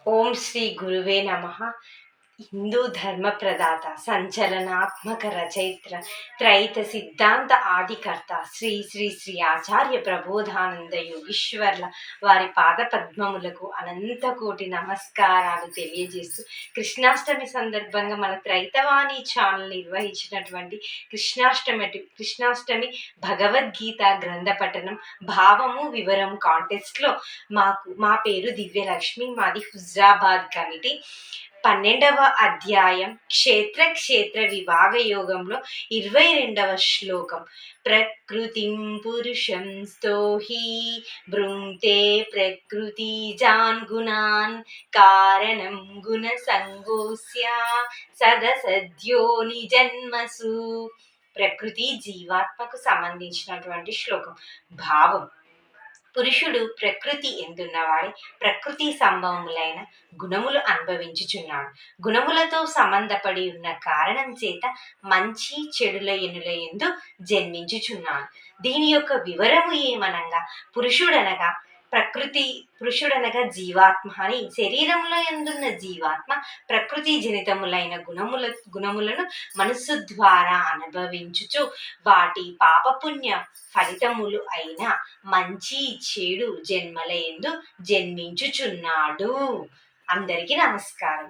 ఓం శ్రీ గురువే నమః. హిందూ ధర్మ ప్రదాత, సంచలనాత్మక రచయిత్ర, త్రైత సిద్ధాంత ఆదికర్త శ్రీ శ్రీ శ్రీ ఆచార్య ప్రబోధానంద యోగీశ్వర్ల వారి పాద పద్మములకు అనంత కోటి నమస్కారాలు తెలియజేస్తూ, కృష్ణాష్టమి సందర్భంగా మన త్రైతవాణి ఛానల్ నిర్వహించినటువంటి కృష్ణాష్టమి భగవద్గీత గ్రంథ పఠనం భావము వివరం కాంటెస్ట్లో మా పేరు దివ్యలక్ష్మి, మాది హుజరాబాద్ కమిటీ. 12వ అధ్యాయం క్షేత్ర విభాగ యోగంలో 22వ శ్లోకం. ప్రకృతిం పురుషం స్తోహి భృంక్తే ప్రకృతిజాన్ గుణాన్ కారణం గుణ సంగోస్య సదసద్యో నిజన్మసు. ప్రకృతి జీవాత్మకు సంబంధించినటువంటి శ్లోకం. భావం: పురుషుడు ప్రకృతి ఎందున్నవాడే, ప్రకృతి సంభవములైన గుణములు అనుభవించుచున్నాడు. గుణములతో సంబంధపడి ఉన్న కారణం చేత మంచి చెడుల యందు జన్మించుచున్నాడు. దీని యొక్క వివరము ఏమనగా, పురుషుడనగా జీవాత్మ అని. శరీరంలో ఎందున్న జీవాత్మ ప్రకృతి జనితములైన గుణములను మనస్సు ద్వారా అనుభవించుచు వాటి పాపపుణ్య ఫలితములు అయిన మంచి చెడు జన్మల యందు జన్మించుచున్నాడు. అందరికీ నమస్కారం.